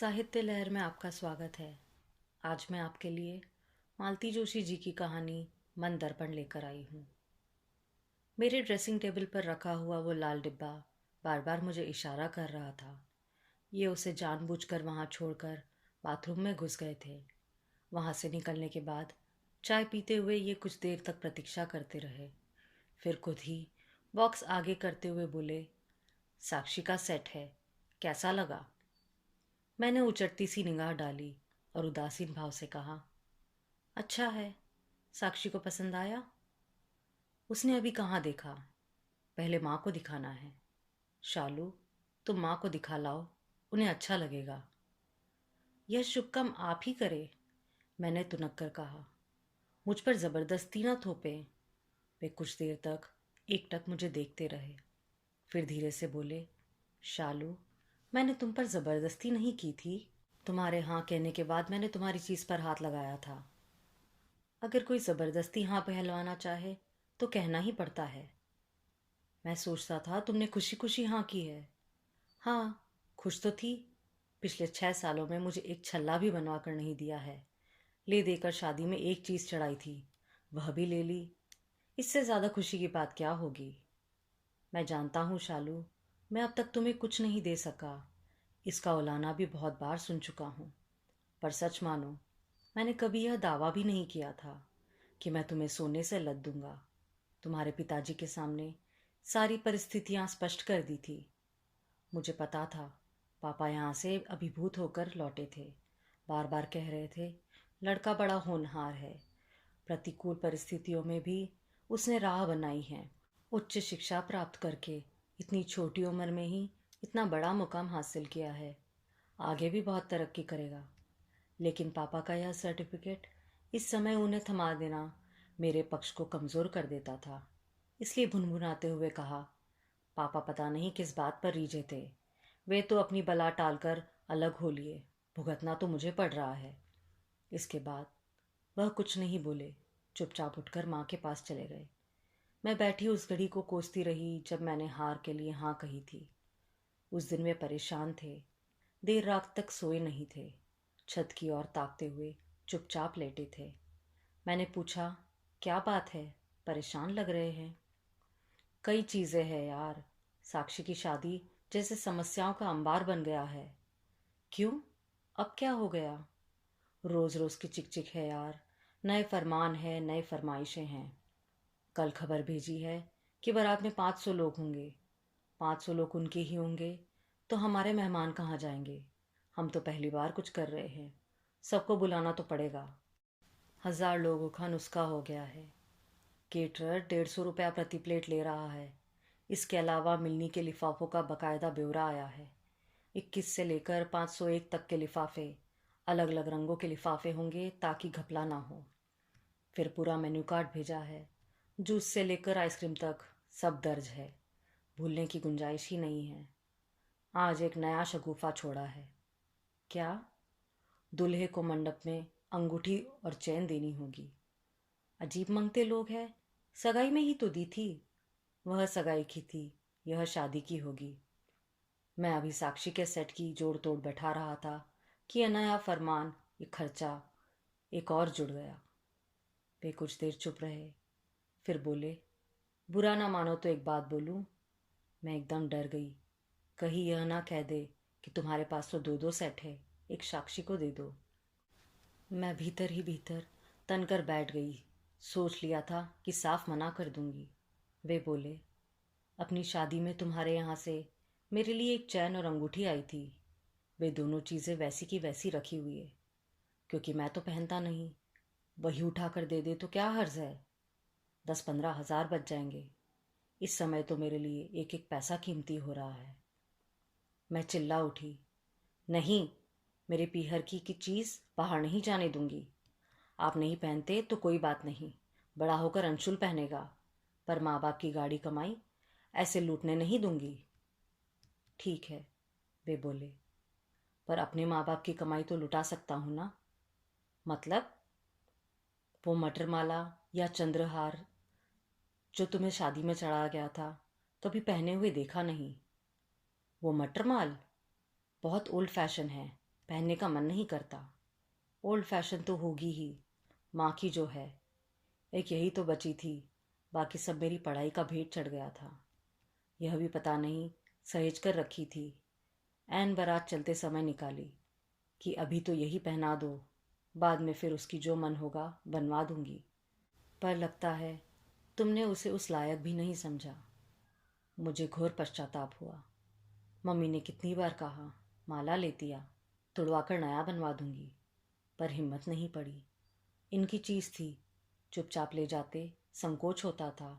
साहित्य लहर में आपका स्वागत है। आज मैं आपके लिए मालती जोशी जी की कहानी मन दर्पण लेकर आई हूँ। मेरे ड्रेसिंग टेबल पर रखा हुआ वो लाल डिब्बा बार बार मुझे इशारा कर रहा था। ये उसे जानबूझकर वहाँ छोड़कर बाथरूम में घुस गए थे। वहाँ से निकलने के बाद चाय पीते हुए ये कुछ देर तक प्रतीक्षा करते रहे। फिर खुद ही बॉक्स आगे करते हुए बोले, साक्षी का सेट है, कैसा लगा? मैंने उचटती सी निगाह डाली और उदासीन भाव से कहा, अच्छा है। साक्षी को पसंद आया? उसने अभी कहाँ देखा, पहले माँ को दिखाना है। शालू, तुम माँ को दिखा लाओ, उन्हें अच्छा लगेगा। यह शुभ काम आप ही करे, मैंने तुनक कर कहा। मुझ पर जबरदस्ती न थोपे। वे कुछ देर तक एकटक मुझे देखते रहे, फिर धीरे से बोले, शालू, मैंने तुम पर जबरदस्ती नहीं की थी। तुम्हारे हाँ कहने के बाद मैंने तुम्हारी चीज पर हाथ लगाया था। अगर कोई जबरदस्ती हाँ पहलवाना चाहे तो कहना ही पड़ता है। मैं सोचता था तुमने खुशी खुशी हाँ की है। हाँ, खुश तो थी। पिछले 6 सालों में मुझे एक छल्ला भी बनवा कर नहीं दिया है। ले देकर शादी में एक चीज चढ़ाई थी, वह भी ले ली। इससे ज्यादा खुशी की बात क्या होगी? मैं जानता हूँ शालू, मैं अब तक तुम्हें कुछ नहीं दे सका। इसका उलाना भी बहुत बार सुन चुका हूँ। पर सच मानो, मैंने कभी यह दावा भी नहीं किया था कि मैं तुम्हें सोने से लद दूंगा। तुम्हारे पिताजी के सामने सारी परिस्थितियां स्पष्ट कर दी थी। मुझे पता था पापा यहाँ से अभिभूत होकर लौटे थे। बार बार कह रहे थे, लड़का बड़ा होनहार है, प्रतिकूल परिस्थितियों में भी उसने राह बनाई है। उच्च शिक्षा प्राप्त करके इतनी छोटी उम्र में ही इतना बड़ा मुकाम हासिल किया है, आगे भी बहुत तरक्की करेगा। लेकिन पापा का यह सर्टिफिकेट इस समय उन्हें थमा देना मेरे पक्ष को कमज़ोर कर देता था। इसलिए भुनभुनाते हुए कहा, पापा पता नहीं किस बात पर रीझे थे। वे तो अपनी बला टालकर अलग हो लिए, भुगतना तो मुझे पड़ रहा है। इसके बाद वह कुछ नहीं बोले, चुपचाप उठकर माँ के पास चले गए। मैं बैठी उस घड़ी को कोसती रही जब मैंने हार के लिए हाँ कही थी। उस दिन वे परेशान थे, देर रात तक सोए नहीं थे, छत की ओर ताकते हुए चुपचाप लेटे थे। मैंने पूछा, क्या बात है, परेशान लग रहे हैं? कई चीज़ें हैं यार, साक्षी की शादी जैसे समस्याओं का अंबार बन गया है। क्यों, अब क्या हो गया? रोज रोज की चिक है यार, नए फरमान है, नए फरमाइशें हैं। कल खबर भेजी है कि बारात में 500 लोग होंगे। 500 लोग उनके ही होंगे तो हमारे मेहमान कहाँ जाएंगे? हम तो पहली बार कुछ कर रहे हैं, सबको बुलाना तो पड़ेगा। 1000 लोगों का नुस्खा हो गया है। केटरर 150 रुपया प्रति प्लेट ले रहा है। इसके अलावा मिलनी के लिफाफों का बकायदा ब्यौरा आया है। 21 से लेकर 501 तक के लिफाफे, अलग अलग रंगों के लिफाफे होंगे ताकि घपला ना हो। फिर पूरा मेन्यू कार्ड भेजा है, जूस से लेकर आइसक्रीम तक सब दर्ज है, भूलने की गुंजाइश ही नहीं है। आज एक नया शगुफा छोड़ा है। क्या? दूल्हे को मंडप में अंगूठी और चैन देनी होगी। अजीब मंगते लोग हैं, सगाई में ही तो दी थी। वह सगाई की थी, यह शादी की होगी। मैं अभी साक्षी के सेट की जोड़ तोड़ बैठा रहा था कि यह नया फरमान, ये खर्चा एक और जुड़ गया। वे कुछ देर चुप रहे, फिर बोले, बुरा ना मानो तो एक बात बोलूं? मैं एकदम डर गई, कहीं यह ना कह दे कि तुम्हारे पास तो दो दो सेट है, एक साक्षी को दे दो। मैं भीतर ही भीतर तनकर बैठ गई। सोच लिया था कि साफ मना कर दूंगी। वे बोले, अपनी शादी में तुम्हारे यहाँ से मेरे लिए एक चैन और अंगूठी आई थी। वे दोनों चीज़ें वैसी की वैसी रखी हुई है, क्योंकि मैं तो पहनता नहीं। वही उठा कर दे दे तो क्या हर्ज है? 10-15 हज़ार बच जाएंगे। इस समय तो मेरे लिए एक एक पैसा कीमती हो रहा है। मैं चिल्ला उठी, नहीं, मेरे पीहर की चीज़ बाहर नहीं जाने दूंगी। आप नहीं पहनते तो कोई बात नहीं, बड़ा होकर अंशुल पहनेगा, पर माँ बाप की गाड़ी कमाई ऐसे लूटने नहीं दूंगी। ठीक है, वे बोले, पर अपने माँ बाप की कमाई तो लुटा सकता हूँ ना? मतलब? वो मटर माला या चंद्रहार जो तुम्हें शादी में चढ़ाया गया था, कभी पहने हुए देखा नहीं। वो मटर माल बहुत ओल्ड फैशन है, पहनने का मन नहीं करता। ओल्ड फैशन तो होगी ही, माँ की जो है। एक यही तो बची थी, बाकी सब मेरी पढ़ाई का भेंट चढ़ गया था। यह भी पता नहीं सहेज कर रखी थी, ऐन बारात चलते समय निकाली कि अभी तो यही पहना दो, बाद में फिर उसकी जो मन होगा बनवा दूंगी। पर लगता है तुमने उसे उस लायक भी नहीं समझा। मुझे घोर पश्चाताप हुआ। मम्मी ने कितनी बार कहा माला लेती आ, तुड़वाकर नया बनवा दूंगी, पर हिम्मत नहीं पड़ी। इनकी चीज़ थी, चुपचाप ले जाते, संकोच होता था।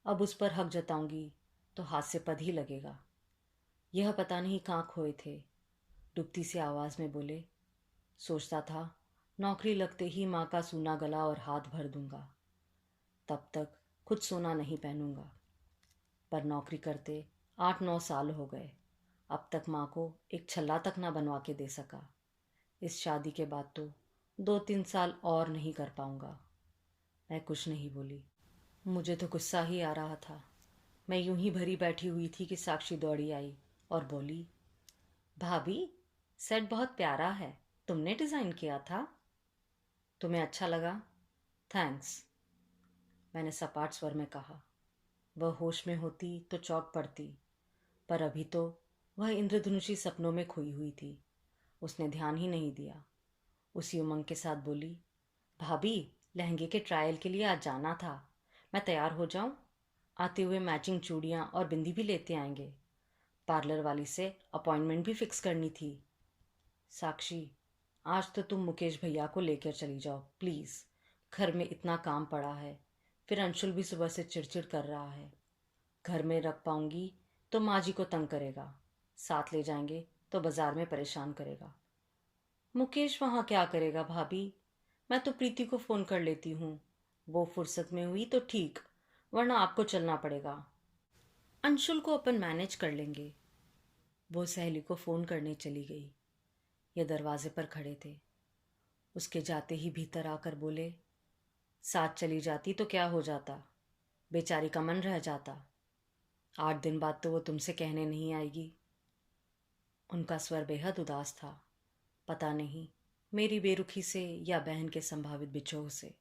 अब उस पर हक जताऊंगी तो हाथ से पद ही लगेगा। यह पता नहीं कहाँ खोए थे। डूबती सी आवाज़ में बोले, सोचता था नौकरी लगते ही माँ का सूना गला और हाथ भर दूंगा, तब तक खुद सोना नहीं पहनूंगा। पर नौकरी करते 8-9 साल हो गए, अब तक माँ को एक छल्ला तक ना बनवा के दे सका। इस शादी के बाद तो 2-3 साल और नहीं कर पाऊंगा। मैं कुछ नहीं बोली। मुझे तो गुस्सा ही आ रहा था। मैं यूं ही भरी बैठी हुई थी कि साक्षी दौड़ी आई और बोली, भाभी, सेट बहुत प्यारा है, तुमने डिज़ाइन किया था? तुम्हें अच्छा लगा? थैंक्स, मैंने सपाट स्वर में कहा। वह होश में होती तो चौंक पड़ती, पर अभी तो वह इंद्रधनुषी सपनों में खोई हुई थी। उसने ध्यान ही नहीं दिया। उसी उमंग के साथ बोली, भाभी, लहंगे के ट्रायल के लिए आज जाना था, मैं तैयार हो जाऊं? आते हुए मैचिंग चूड़ियां और बिंदी भी लेते आएंगे। पार्लर वाली से अपॉइंटमेंट भी फिक्स करनी थी। साक्षी, आज तो तुम मुकेश भैया को लेकर चली जाओ प्लीज़। घर में इतना काम पड़ा है, फिर अंशुल भी सुबह से चिड़चिड़ कर रहा है। घर में रख पाऊंगी तो माँ जी को तंग करेगा, साथ ले जाएंगे तो बाजार में परेशान करेगा। मुकेश वहाँ क्या करेगा भाभी? मैं तो प्रीति को फ़ोन कर लेती हूँ, वो फुर्सत में हुई तो ठीक, वरना आपको चलना पड़ेगा। अंशुल को अपन मैनेज कर लेंगे। वो सहेली को फ़ोन करने चली गई। ये दरवाजे पर खड़े थे। उसके जाते ही भीतर आकर बोले, साथ चली जाती तो क्या हो जाता, बेचारी का मन रह जाता। 8 दिन बाद तो वो तुमसे कहने नहीं आएगी। उनका स्वर बेहद उदास था। पता नहीं मेरी बेरुखी से या बहन के संभावित बिछोह से।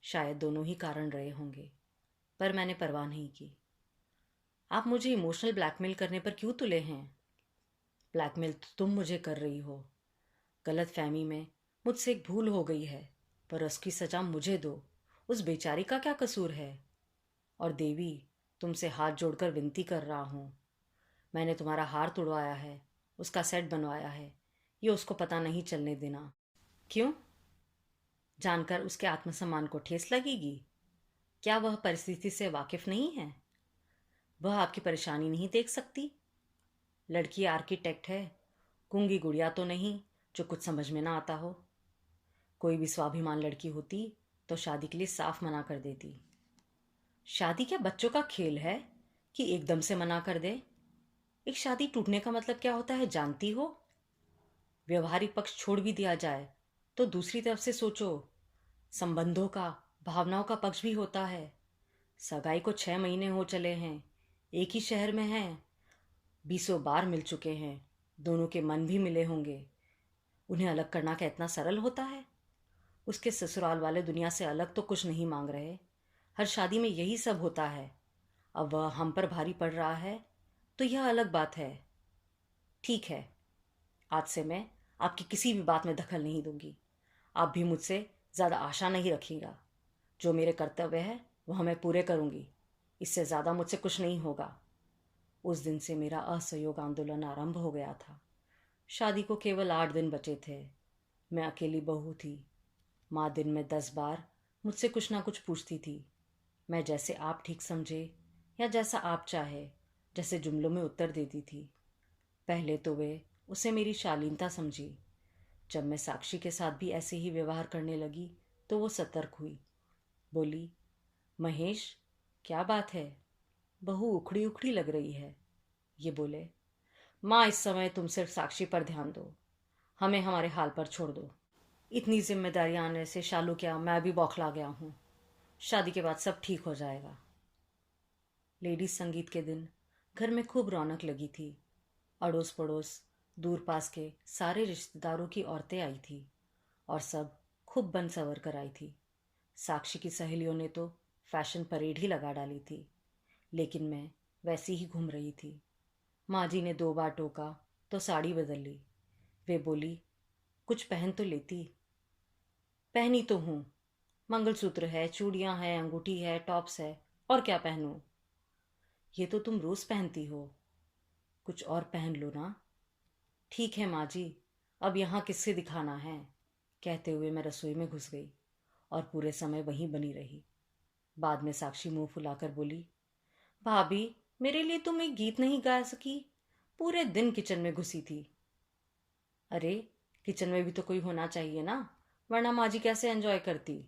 शायद दोनों ही कारण रहे होंगे, पर मैंने परवाह नहीं की। आप मुझे इमोशनल ब्लैकमेल करने पर क्यों तुले हैं? ब्लैकमेल तो तुम मुझे कर रही हो। गलत फहमी में मुझसे एक भूल हो गई है, पर उसकी सजा मुझे दो। उस बेचारी का क्या कसूर है? और देवी, तुमसे हाथ जोड़कर विनती कर रहा हूँ, मैंने तुम्हारा हार तुड़वाया है, उसका सेट बनवाया है, ये उसको पता नहीं चलने देना। क्यों? जानकर उसके आत्मसम्मान को ठेस लगेगी? क्या वह परिस्थिति से वाकिफ नहीं है? वह आपकी परेशानी नहीं देख सकती? लड़की आर्किटेक्ट है, गूंगी गुड़िया तो नहीं जो कुछ समझ में ना आता हो। कोई भी स्वाभिमान लड़की होती तो शादी के लिए साफ मना कर देती। शादी क्या बच्चों का खेल है कि एकदम से मना कर दे? एक शादी टूटने का मतलब क्या होता है जानती हो? व्यवहारिक पक्ष छोड़ भी दिया जाए तो दूसरी तरफ से सोचो, संबंधों का, भावनाओं का पक्ष भी होता है। सगाई को 6 महीने हो चले हैं, एक ही शहर में हैं, 20 बार मिल चुके हैं, दोनों के मन भी मिले होंगे। उन्हें अलग करना क्या इतना सरल होता है? उसके ससुराल वाले दुनिया से अलग तो कुछ नहीं मांग रहे। हर शादी में यही सब होता है। अब वह हम पर भारी पड़ रहा है तो यह अलग बात है। ठीक है, आज से मैं आपकी किसी भी बात में दखल नहीं दूंगी। आप भी मुझसे ज़्यादा आशा नहीं रखिएगा। जो मेरे कर्तव्य है वह मैं पूरे करूंगी, इससे ज़्यादा मुझसे कुछ नहीं होगा। उस दिन से मेरा असहयोग आंदोलन आरंभ हो गया था। शादी को केवल 8 दिन बचे थे। मैं अकेली बहू थी। माँ दिन में 10 बार मुझसे कुछ ना कुछ पूछती थी। मैं जैसे आप ठीक समझे या जैसा आप चाहे, जैसे जुमलों में उत्तर देती थी। पहले तो वे उसे मेरी शालीनता समझी। जब मैं साक्षी के साथ भी ऐसे ही व्यवहार करने लगी तो वो सतर्क हुई। बोली, महेश, क्या बात है? बहू उखड़ी उखड़ी लग रही है। ये बोले, माँ, इस समय तुम सिर्फ साक्षी पर ध्यान दो, हमें हमारे हाल पर छोड़ दो। इतनी जिम्मेदारी आने से शालू क्या मैं भी बौखला गया हूँ। शादी के बाद सब ठीक हो जाएगा। लेडीज संगीत के दिन घर में खूब रौनक लगी थी। अड़ोस पड़ोस दूर पास के सारे रिश्तेदारों की औरतें आई थी और सब खूब बन सवर कर आई थी। साक्षी की सहेलियों ने तो फैशन परेड ही लगा डाली थी, लेकिन मैं वैसी ही घूम रही थी। माँ जी ने 2 बार टोका तो साड़ी बदल ली। वे बोली, कुछ पहन तो लेती। पहनी तो हूँ, मंगलसूत्र है, चूड़ियाँ हैं, अंगूठी है, टॉप्स है, और क्या पहनूं? ये तो तुम रोज पहनती हो, कुछ और पहन लो ना। ठीक है माँ जी, अब यहाँ किससे दिखाना है? कहते हुए मैं रसोई में घुस गई और पूरे समय वहीं बनी रही। बाद में साक्षी मुंह फुलाकर बोली, भाभी, मेरे लिए तुम एक गीत नहीं गा सकी? पूरे दिन किचन में घुसी थी। अरे, किचन में भी तो कोई होना चाहिए ना, वरना माँ जी कैसे एंजॉय करती?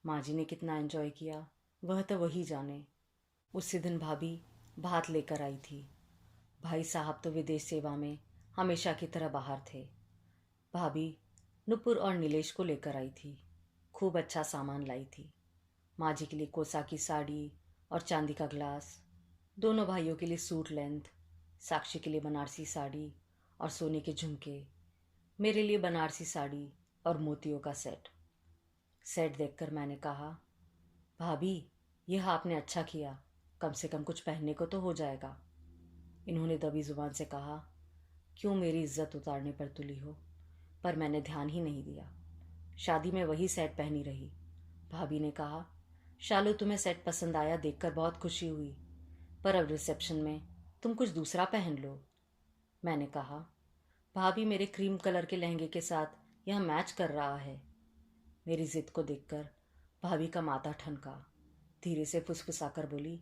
माँ जी ने कितना एंजॉय किया वह तो वही जाने। उसी दिन भाभी भात लेकर आई थी। भाई साहब तो विदेश सेवा में हमेशा की तरह बाहर थे। भाभी नुपुर और नीलेश को लेकर आई थी। खूब अच्छा सामान लाई थी। माँ जी के लिए कोसा की साड़ी और चांदी का ग्लास, दोनों भाइयों के लिए सूट लेंथ, साक्षी के लिए बनारसी साड़ी और सोने के झुमके, मेरे लिए बनारसी साड़ी और मोतियों का सेट। सेट देखकर मैंने कहा, भाभी, यह आपने अच्छा किया, कम से कम कुछ पहनने को तो हो जाएगा। इन्होंने दबी जुबान से कहा, क्यों मेरी इज्जत उतारने पर तुली हो? पर मैंने ध्यान ही नहीं दिया। शादी में वही सेट पहनी रही। भाभी ने कहा, शालू, तुम्हें सेट पसंद आया देखकर बहुत खुशी हुई, पर अब रिसेप्शन में तुम कुछ दूसरा पहन लो। मैंने कहा, भाभी, मेरे क्रीम कलर के लहंगे के साथ यह मैच कर रहा है। मेरी जिद को देखकर भाभी का माथा ठनका। धीरे से फुसफुसाकर बोली,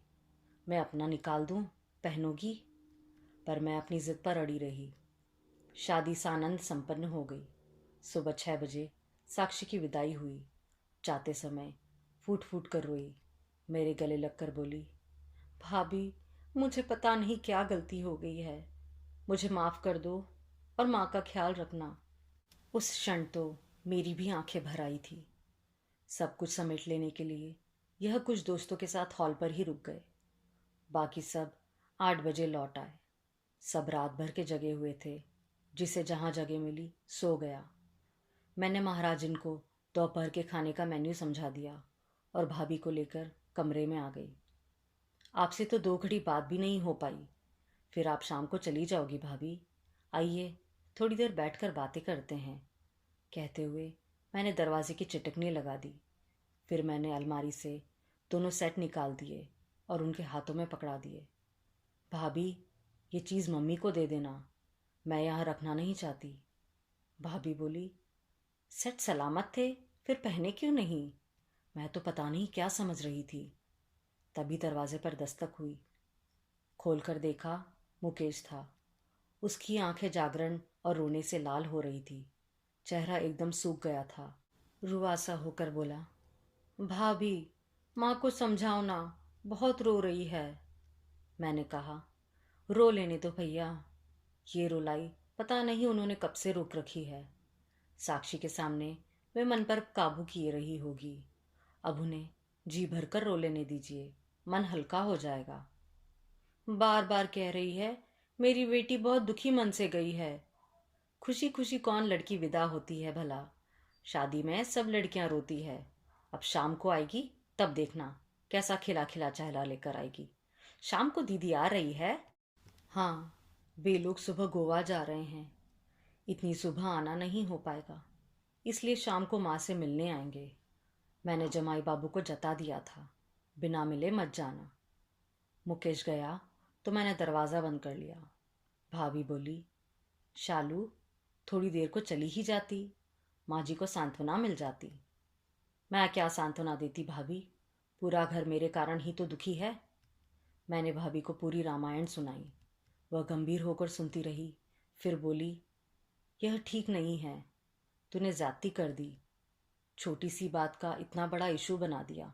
मैं अपना निकाल दूं, पहनोगी? पर मैं अपनी जिद पर अड़ी रही। शादी सानंद संपन्न हो गई। सुबह 6 बजे साक्षी की विदाई हुई। जाते समय फूट फूट कर रोई। मेरे गले लगकर बोली, भाभी, मुझे पता नहीं क्या गलती हो गई है, मुझे माफ़ कर दो और माँ का ख्याल रखना। उस क्षण तो मेरी भी आंखें भर आई थी। सब कुछ समेट लेने के लिए यह कुछ दोस्तों के साथ हॉल पर ही रुक गए। बाकी सब 8 बजे लौट आए। सब रात भर के जगे हुए थे। जिसे जहाँ जगह मिली सो गया। मैंने महाराजिन को दोपहर के खाने का मेन्यू समझा दिया और भाभी को लेकर कमरे में आ गई। आपसे तो 2 घड़ी बात भी नहीं हो पाई, फिर आप शाम को चली जाओगी भाभी? आइए, थोड़ी देर बैठकर बातें करते हैं। कहते हुए मैंने दरवाजे की चटकनी लगा दी। फिर मैंने अलमारी से दोनों सेट निकाल दिए और उनके हाथों में पकड़ा दिए। भाभी, ये चीज़ मम्मी को दे देना, मैं यहाँ रखना नहीं चाहती। भाभी बोली, सेट सलामत थे, फिर पहने क्यों नहीं? मैं तो पता नहीं क्या समझ रही थी। तभी दरवाजे पर दस्तक हुई। खोलकर देखा, मुकेश था। उसकी आंखें जागरण और रोने से लाल हो रही थी। चेहरा एकदम सूख गया था। रुआसा होकर बोला, भाभी, माँ को समझाओ ना, बहुत रो रही है। मैंने कहा, रो लेने दो भैया। ये रुलाई पता नहीं उन्होंने कब से रोक रखी है। साक्षी के सामने वे मन पर काबू किए रही होगी। अब उन्हें जी भरकर रो लेने दीजिए, मन हल्का हो जाएगा। बार बार कह रही है, मेरी बेटी बहुत दुखी मन से गई है। खुशी खुशी कौन लड़की विदा होती है भला? शादी में सब लड़कियां रोती है। अब शाम को आएगी, तब देखना कैसा खिला खिला चहला लेकर आएगी। शाम को दीदी आ रही है। हाँ, वे लोग सुबह गोवा जा रहे हैं। इतनी सुबह आना नहीं हो पाएगा, इसलिए शाम को माँ से मिलने आएंगे। मैंने जमाई बाबू को जता दिया था, बिना मिले मत जाना। मुकेश गया तो मैंने दरवाज़ा बंद कर लिया। भाभी बोली, शालू, थोड़ी देर को चली ही जाती, माँ जी को सांत्वना मिल जाती। मैं क्या सांत्वना देती भाभी, पूरा घर मेरे कारण ही तो दुखी है। मैंने भाभी को पूरी रामायण सुनाई। वह गंभीर होकर सुनती रही। फिर बोली, यह ठीक नहीं है, तूने ज्यादती कर दी। छोटी सी बात का इतना बड़ा इशू बना दिया।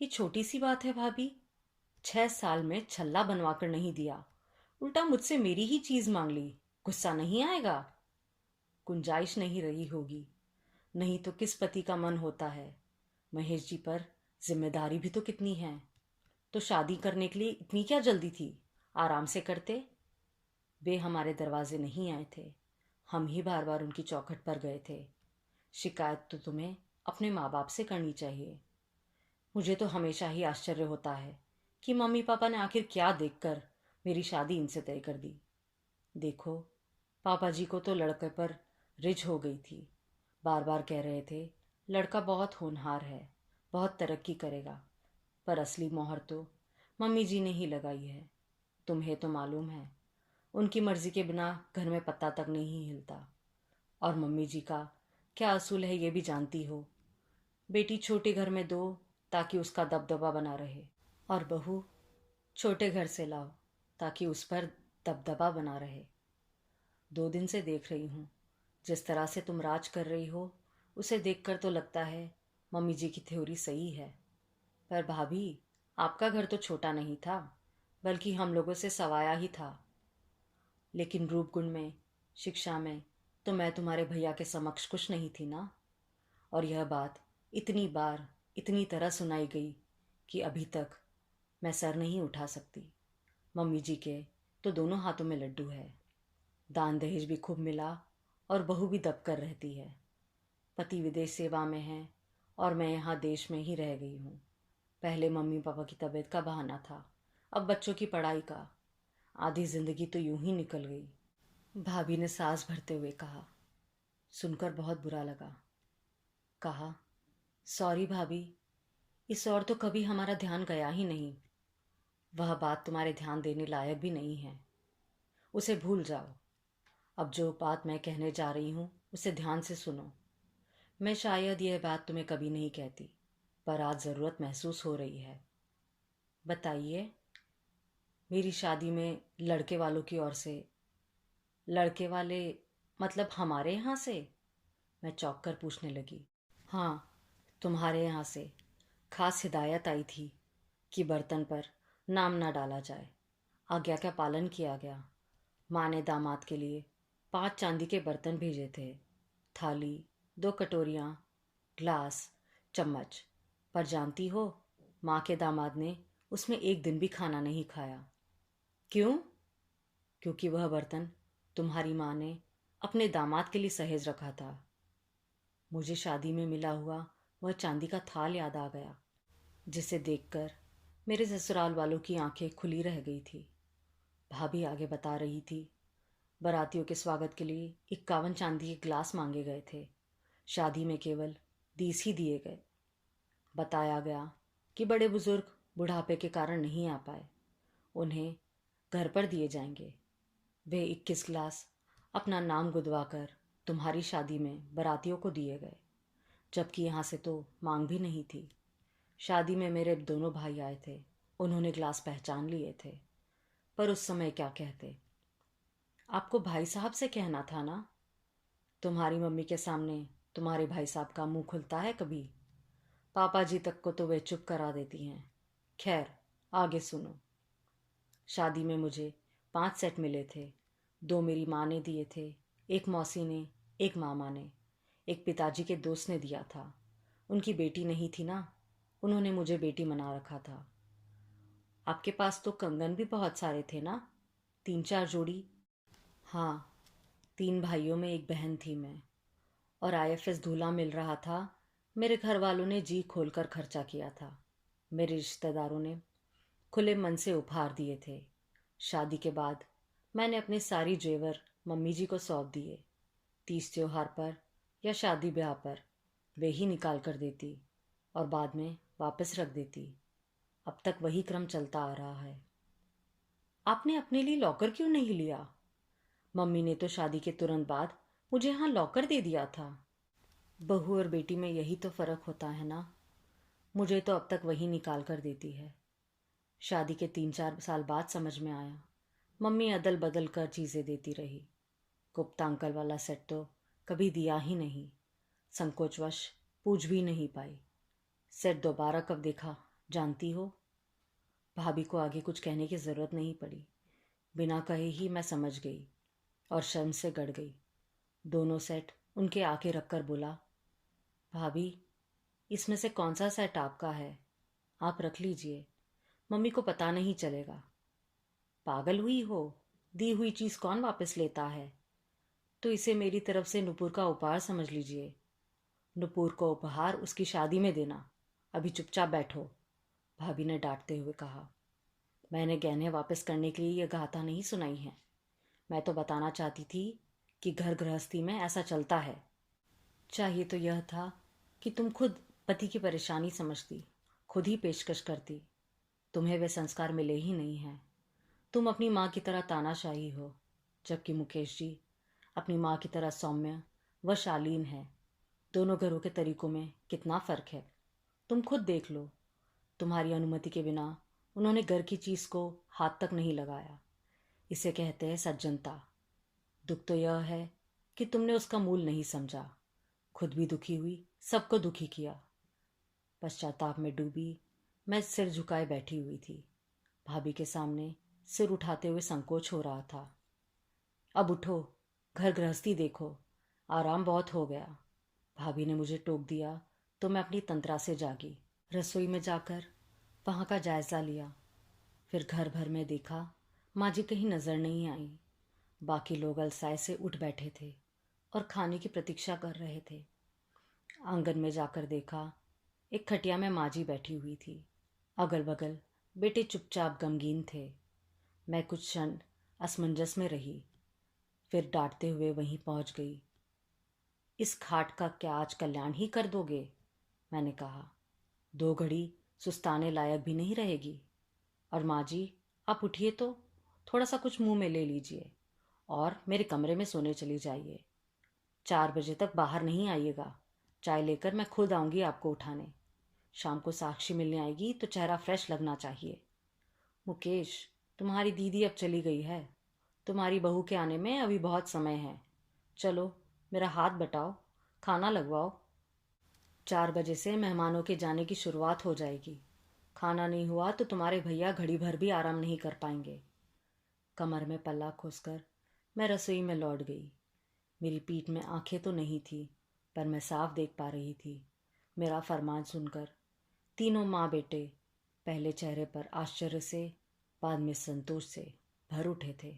ये छोटी सी बात है भाभी, 6 साल में छल्ला बनवा कर नहीं दिया, उल्टा मुझसे मेरी ही चीज मांग ली। गुस्सा नहीं आएगा? गुंजाइश नहीं रही होगी, नहीं तो किस पति का मन होता है। महेश जी पर जिम्मेदारी भी तो कितनी है। तो शादी करने के लिए इतनी क्या जल्दी थी? आराम से करते। वे हमारे दरवाजे नहीं आए थे, हम ही बार बार उनकी चौखट पर गए थे। शिकायत तो तुम्हें अपने माँ बाप से करनी चाहिए। मुझे तो हमेशा ही आश्चर्य होता है कि मम्मी पापा ने आखिर क्या देखकर मेरी शादी इनसे तय कर दी। देखो, पापा जी को तो लड़के पर रिझ हो गई थी। बार बार कह रहे थे लड़का बहुत होनहार है, बहुत तरक्की करेगा। पर असली मोहर तो मम्मी जी ने ही लगाई है। तुम्हें तो मालूम है, उनकी मर्जी के बिना घर में पत्ता तक नहीं हिलता। और मम्मी जी का क्या असूल है ये भी जानती हो। बेटी छोटे घर में दो ताकि उसका दबदबा बना रहे, और बहू छोटे घर से लाओ ताकि उस पर दबदबा बना रहे। 2 दिन से देख रही हूँ, जिस तरह से तुम राज कर रही हो उसे देखकर तो लगता है मम्मी जी की थ्योरी सही है। पर भाभी, आपका घर तो छोटा नहीं था, बल्कि हम लोगों से सवाया ही था। लेकिन रूप गुण में, शिक्षा में तो मैं तुम्हारे भैया के समक्ष कुछ नहीं थी ना। और यह बात इतनी बार इतनी तरह सुनाई गई कि अभी तक मैं सर नहीं उठा सकती। मम्मी जी के तो दोनों हाथों में लड्डू है। दान दहेज भी खूब मिला और बहू भी दब कर रहती है। पति विदेश सेवा में है और मैं यहाँ देश में ही रह गई हूँ। पहले मम्मी पापा की तबीयत का बहाना था, अब बच्चों की पढ़ाई का। आधी जिंदगी तो यूं ही निकल गई। भाभी ने सांस भरते हुए कहा। सुनकर बहुत बुरा लगा। कहा, सॉरी भाभी, इस और तो कभी हमारा ध्यान गया ही नहीं। वह बात तुम्हारे ध्यान देने लायक भी नहीं है, उसे भूल जाओ। अब जो बात मैं कहने जा रही हूँ उसे ध्यान से सुनो। मैं शायद यह बात तुम्हें कभी नहीं कहती, पर आज ज़रूरत महसूस हो रही है। बताइए, मेरी शादी में लड़के वालों की ओर से, लड़के वाले मतलब हमारे यहाँ से? मैं चौंक कर पूछने लगी। हाँ, तुम्हारे यहाँ से खास हिदायत आई थी कि बर्तन पर नाम ना डाला जाए। आज्ञा का पालन किया गया। माँ ने दामाद के लिए 5 चांदी के बर्तन भेजे थे, थाली, 2 कटोरियाँ, ग्लास, चम्मच। पर जानती हो, माँ के दामाद ने उसमें एक दिन भी खाना नहीं खाया। क्यों? क्योंकि वह बर्तन तुम्हारी माँ ने अपने दामाद के लिए सहेज रखा था। मुझे शादी में मिला हुआ वह चांदी का थाल याद आ गया, जिसे देखकर मेरे ससुराल वालों की आंखें खुली रह गई थी। भाभी आगे बता रही थी, बारातियों के स्वागत के लिए 51 चांदी के ग्लास मांगे गए थे। शादी में केवल 20 ही दिए गए। बताया गया कि बड़े बुजुर्ग बुढ़ापे के कारण नहीं आ पाए, उन्हें घर पर दिए जाएंगे। वे 21 ग्लास अपना नाम गुदवाकर तुम्हारी शादी में बारातियों को दिए गए, जबकि यहाँ से तो मांग भी नहीं थी। शादी में मेरे दोनों भाई आए थे, उन्होंने ग्लास पहचान लिए थे, पर उस समय क्या कहते। आपको भाई साहब से कहना था ना। तुम्हारी मम्मी के सामने तुम्हारे भाई साहब का मुंह खुलता है कभी? पापा जी तक को तो वे चुप करा देती हैं। खैर, आगे सुनो। शादी में मुझे 5 सेट मिले थे। 2 मेरी माँ ने दिए थे, एक मौसी ने, एक मामा ने, एक पिताजी के दोस्त ने दिया था। उनकी बेटी नहीं थी ना, उन्होंने मुझे बेटी मना रखा था। आपके पास तो कंगन भी बहुत सारे थे ना, 3-4 जोड़ी? हाँ, 3 भाइयों में एक बहन थी मैं। और IFS दूल्हा मिल रहा था, मेरे घर वालों ने जी खोलकर खर्चा किया था। मेरे रिश्तेदारों ने खुले मन से उपहार दिए थे। शादी के बाद मैंने अपने सारी जेवर मम्मी जी को सौंप दिए। 30 त्योहार पर या शादी ब्याह पर वे ही निकाल कर देती और बाद में वापस रख देती। अब तक वही क्रम चलता आ रहा है। आपने अपने लिए लॉकर क्यों नहीं लिया? मम्मी ने तो शादी के तुरंत बाद मुझे यहाँ लॉकर दे दिया था। बहू और बेटी में यही तो फर्क होता है ना। मुझे तो अब तक वही निकाल कर देती है। शादी के 3-4 साल बाद समझ में आया, मम्मी अदल बदल कर चीज़ें देती रही। गुप्ता अंकल वाला सेट तो कभी दिया ही नहीं। संकोचवश पूछ भी नहीं पाई। सेट दोबारा कब देखा जानती हो? भाभी को आगे कुछ कहने की ज़रूरत नहीं पड़ी। बिना कहे ही मैं समझ गई और शर्म से गड़ गई। दोनों सेट उनके आके रखकर बोला, भाभी, इसमें से कौन सा सेट आपका है? आप रख लीजिए, मम्मी को पता नहीं चलेगा। पागल हुई हो? दी हुई चीज़ कौन वापस लेता है? तो इसे मेरी तरफ से नुपुर का उपहार समझ लीजिए। नुपुर को उपहार उसकी शादी में देना। अभी चुपचाप बैठो, भाभी ने डांटते हुए कहा। मैंने गहने वापस करने के लिए यह गाथा नहीं सुनाई है। मैं तो बताना चाहती थी कि घर गृहस्थी में ऐसा चलता है। चाहिए तो यह था कि तुम खुद पति की परेशानी समझती, खुद ही पेशकश करती। तुम्हें वे संस्कार मिले ही नहीं हैं। तुम अपनी माँ की तरह तानाशाही हो, जबकि मुकेश जी अपनी माँ की तरह सौम्य व शालीन है। दोनों घरों के तरीकों में कितना फ़र्क है, तुम खुद देख लो। तुम्हारी अनुमति के बिना उन्होंने घर की चीज़ को हाथ तक नहीं लगाया। इसे कहते हैं सज्जनता। दुख तो यह है कि तुमने उसका मूल नहीं समझा। खुद भी दुखी हुई, सबको दुखी किया। पश्चाताप में डूबी मैं सिर झुकाए बैठी हुई थी। भाभी के सामने सिर उठाते हुए संकोच हो रहा था। अब उठो, घर गृहस्थी देखो, आराम बहुत हो गया। भाभी ने मुझे टोक दिया तो मैं अपनी तंत्रा से जागी। रसोई में जाकर वहाँ का जायज़ा लिया। फिर घर भर में देखा, माँ जी कहीं नज़र नहीं आई। बाकी लोग अलसाए से उठ बैठे थे और खाने की प्रतीक्षा कर रहे थे। आंगन में जाकर देखा, एक खटिया में माँ जी बैठी हुई थी। अगल बगल बेटे चुपचाप गमगीन थे। मैं कुछ क्षण असमंजस में रही, फिर डांटते हुए वहीं पहुंच गई। इस खाट का क्या आज कल्याण ही कर दोगे? मैंने कहा। 2 घड़ी सुस्ताने लायक भी नहीं रहेगी। और माँ जी, आप उठिए तो, थोड़ा सा कुछ मुंह में ले लीजिए और मेरे कमरे में सोने चली जाइए। 4 बजे तक बाहर नहीं आइएगा। चाय लेकर मैं खुद आऊँगी आपको उठाने। शाम को साक्षी मिलने आएगी तो चेहरा फ्रेश लगना चाहिए। मुकेश, तुम्हारी दीदी अब चली गई है। तुम्हारी बहू के आने में अभी बहुत समय है। चलो, मेरा हाथ बटाओ, खाना लगवाओ। 4 बजे से मेहमानों के जाने की शुरुआत हो जाएगी। खाना नहीं हुआ तो तुम्हारे भैया घड़ी भर भी आराम नहीं कर पाएंगे। कमर में पल्ला खोसकर मैं रसोई में लौट गई। मेरी पीठ में आंखें तो नहीं थी, पर मैं साफ देख पा रही थी। मेरा फरमान सुनकर तीनों माँ बेटे पहले चेहरे पर आश्चर्य से, बाद में संतोष से भर उठे थे।